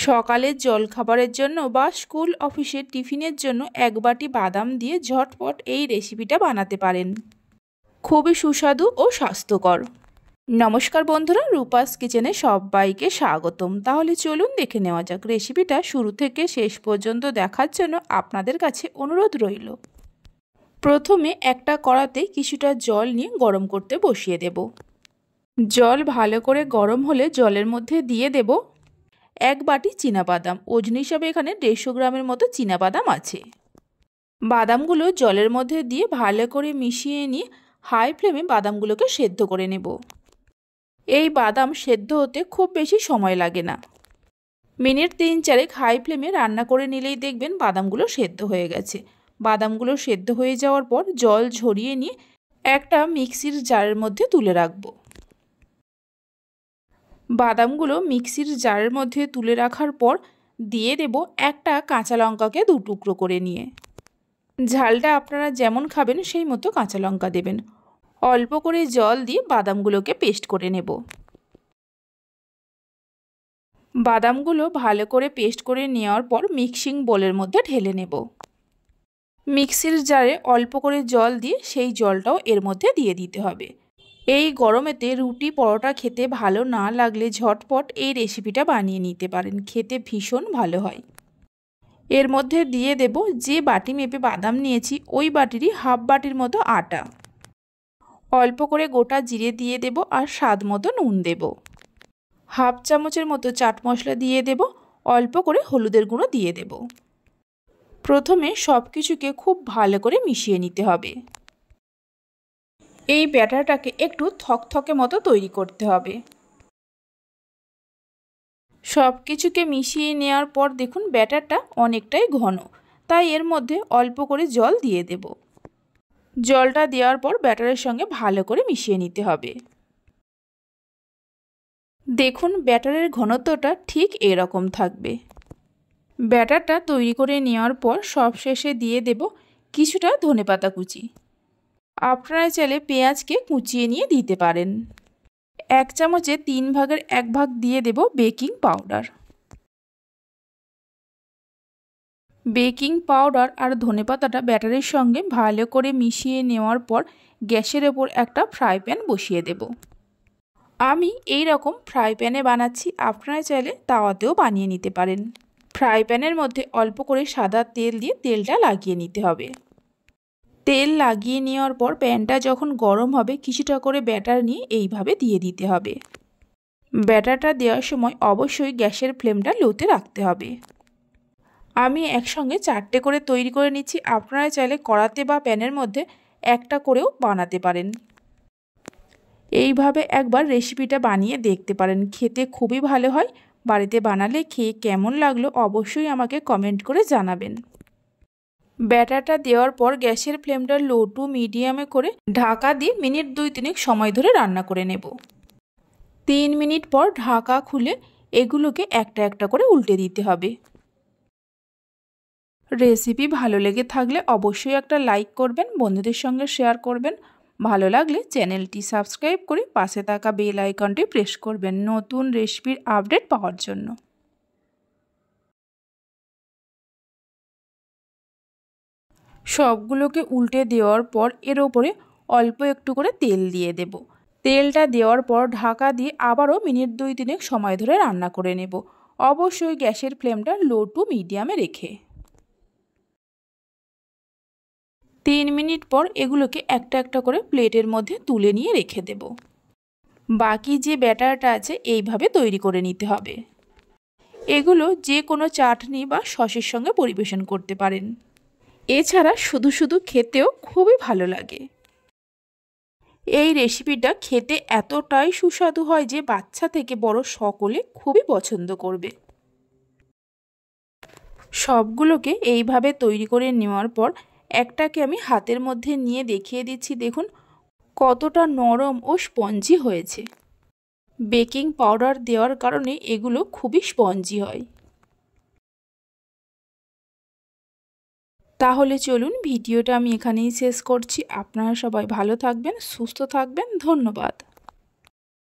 সকালের জলখাবারের জন্য বা স্কুল অফিসের টিফিনের জন্য এক বাটি বাদাম দিয়ে ঝটপট এই রেসিপিটা বানাতে পারেন। খুবই সুস্বাদু ও স্বাস্থ্যকর। নমস্কার বন্ধুরা, রূপাস কিচেনে সবাইকে স্বাগতম। তাহলে চলুন দেখে নেওয়া যাক। রেসিপিটা শুরু থেকে শেষ পর্যন্ত দেখার জন্য আপনাদের কাছে অনুরোধ রইল। প্রথমে একটা কড়াতে কিছুটা জল নিয়ে গরম করতে বসিয়ে দেব। জল ভালো করে গরম হলে জলের মধ্যে দিয়ে দেব এক বাটি চীনাবাদাম। ওজন হিসাবে এখানে 150 গ্রামের মতো চীনাবাদাম আছে। বাদামগুলো জলের মধ্যে দিয়ে ভালো করে মিশিয়ে নিয়ে হাই ফ্লেমে বাদামগুলোকে সেদ্ধ করে নেব। এই বাদাম সেদ্ধ হতে খুব বেশি সময় লাগে না। মিনিট 3-4 হাই ফ্লেমে রান্না করে নিলেই দেখবেন বাদামগুলো সেদ্ধ হয়ে গেছে। বাদামগুলো সেদ্ধ হয়ে যাওয়ার পর জল ঝরিয়ে নিয়ে একটা মিক্সির জারের মধ্যে তুলে রাখবো। বাদামগুলো মিক্সির জারের মধ্যে তুলে রাখার পর দিয়ে দেব একটা কাঁচা লঙ্কাকে 2 টুকরো করে নিয়ে। ঝালটা আপনারা যেমন খাবেন সেই মতো কাঁচা লঙ্কা দেবেন। অল্প করে জল দিয়ে বাদামগুলোকে পেস্ট করে নেব। বাদামগুলো ভালো করে পেস্ট করে নেওয়ার পর মিক্সিং বোলের মধ্যে ঢেলে নেব। মিক্সির জারে অল্প করে জল দিয়ে সেই জলটাও এর মধ্যে দিয়ে দিতে হবে। এই গরমেতে রুটি পরোটা খেতে ভালো না লাগলে ঝটপট এই রেসিপিটা বানিয়ে নিতে পারেন। খেতে ভীষণ ভালো হয়। এর মধ্যে দিয়ে দেব যে বাটি মেপে বাদাম নিয়েছি ওই বাটিরই হাফ বাটির মতো আটা। অল্প করে গোটা জিরে দিয়ে দেব আর স্বাদ মতো নুন দেব। হাফ চামচের মতো চাট মশলা দিয়ে দেব। অল্প করে হলুদের গুঁড়ো দিয়ে দেব। প্রথমে সব কিছুকে খুব ভালো করে মিশিয়ে নিতে হবে। এই ব্যাটারটাকে একটু থকথকে মতো তৈরি করতে হবে। সব কিছুকে মিশিয়ে নেওয়ার পর দেখুন ব্যাটারটা অনেকটাই ঘন, তাই এর মধ্যে অল্প করে জল দিয়ে দেব। জলটা দেওয়ার পর ব্যাটারের সঙ্গে ভালো করে মিশিয়ে নিতে হবে। দেখুন ব্যাটারের ঘনত্বটা ঠিক এরকম থাকবে। ব্যাটারটা তৈরি করে নেওয়ার পর সবশেষে দিয়ে দেব কিছুটা ধনেপাতা কুচি। আপনারা চাইলে পেঁয়াজকে কুচিয়ে নিয়ে দিতে পারেন। 1 চামচে 3 ভাগের 1 ভাগ দিয়ে দেব বেকিং পাউডার। বেকিং পাউডার আর ধনেপাতাটা ব্যাটারের সঙ্গে ভালো করে মিশিয়ে নেওয়ার পর গ্যাসের ওপর একটা ফ্রাই প্যান বসিয়ে দেব। আমি এই রকম ফ্রাই প্যানে বানাচ্ছি, আপনারা চাইলে তাওয়াতেও বানিয়ে নিতে পারেন। ফ্রাই প্যানের মধ্যে অল্প করে সাদা তেল দিয়ে তেলটা লাগিয়ে নিতে হবে। তেল লাগিয়ে নেওয়ার পর প্যানটা যখন গরম হবে কিছুটা করে ব্যাটার নিয়ে এইভাবে দিয়ে দিতে হবে। ব্যাটারটা দেওয়ার সময় অবশ্যই গ্যাসের ফ্লেমটা লোতে রাখতে হবে। আমি একসঙ্গে 4টে করে তৈরি করে নিচ্ছি। আপনারা চাইলে কড়াতে বা প্যানের মধ্যে একটা করেও বানাতে পারেন। এইভাবে একবার রেসিপিটা বানিয়ে দেখতে পারেন। খেতে খুবই ভালো হয়। বাড়িতে বানালে খেয়ে কেমন লাগলো অবশ্যই আমাকে কমেন্ট করে জানাবেন। ব্যাটারটা দেওয়ার পর গ্যাসের ফ্লেমটা লো টু মিডিয়ামে করে ঢাকা দিয়ে মিনিট 2-3 সময় ধরে রান্না করে নেব। 3 মিনিট পর ঢাকা খুলে এগুলোকে একটা একটা করে উল্টে দিতে হবে। রেসিপি ভালো লেগে থাকলে অবশ্যই একটা লাইক করবেন, বন্ধুদের সঙ্গে শেয়ার করবেন। ভালো লাগলে চ্যানেলটি সাবস্ক্রাইব করে পাশে থাকা বেল আইকনটি প্রেস করবেন নতুন রেসিপির আপডেট পাওয়ার জন্য। সবগুলোকে উল্টে দেওয়ার পর এর ওপরে অল্প একটু করে তেল দিয়ে দেব। তেলটা দেওয়ার পর ঢাকা দিয়ে আবারও মিনিট 2-3 সময় ধরে রান্না করে নেব। অবশ্যই গ্যাসের ফ্লেমটা লো টু মিডিয়ামে রেখে। 3 মিনিট পর এগুলোকে একটা একটা করে প্লেটের মধ্যে তুলে নিয়ে রেখে দেব। বাকি যে ব্যাটারটা আছে এইভাবে তৈরি করে নিতে হবে। এগুলো যে কোনো চাটনি বা সসের সঙ্গে পরিবেশন করতে পারেন। এছাড়া শুধু শুধু খেতেও খুবই ভালো লাগে। এই রেসিপিটা খেতে এতটাই সুস্বাদু হয় যে বাচ্চা থেকে বড় সকলে খুবই পছন্দ করবে। সবগুলোকে এইভাবে তৈরি করে নেওয়ার পর একটাকে আমি হাতের মধ্যে নিয়ে দেখিয়ে দিচ্ছি। দেখুন কতটা নরম ও স্পঞ্জি হয়েছে। বেকিং পাউডার দেওয়ার কারণে এগুলো খুবই স্পঞ্জি হয়। তাহলে চলুন ভিডিওটা আমি এখানেই শেষ করছি। আপনারা সবাই ভালো থাকবেন, সুস্থ থাকবেন। ধন্যবাদ।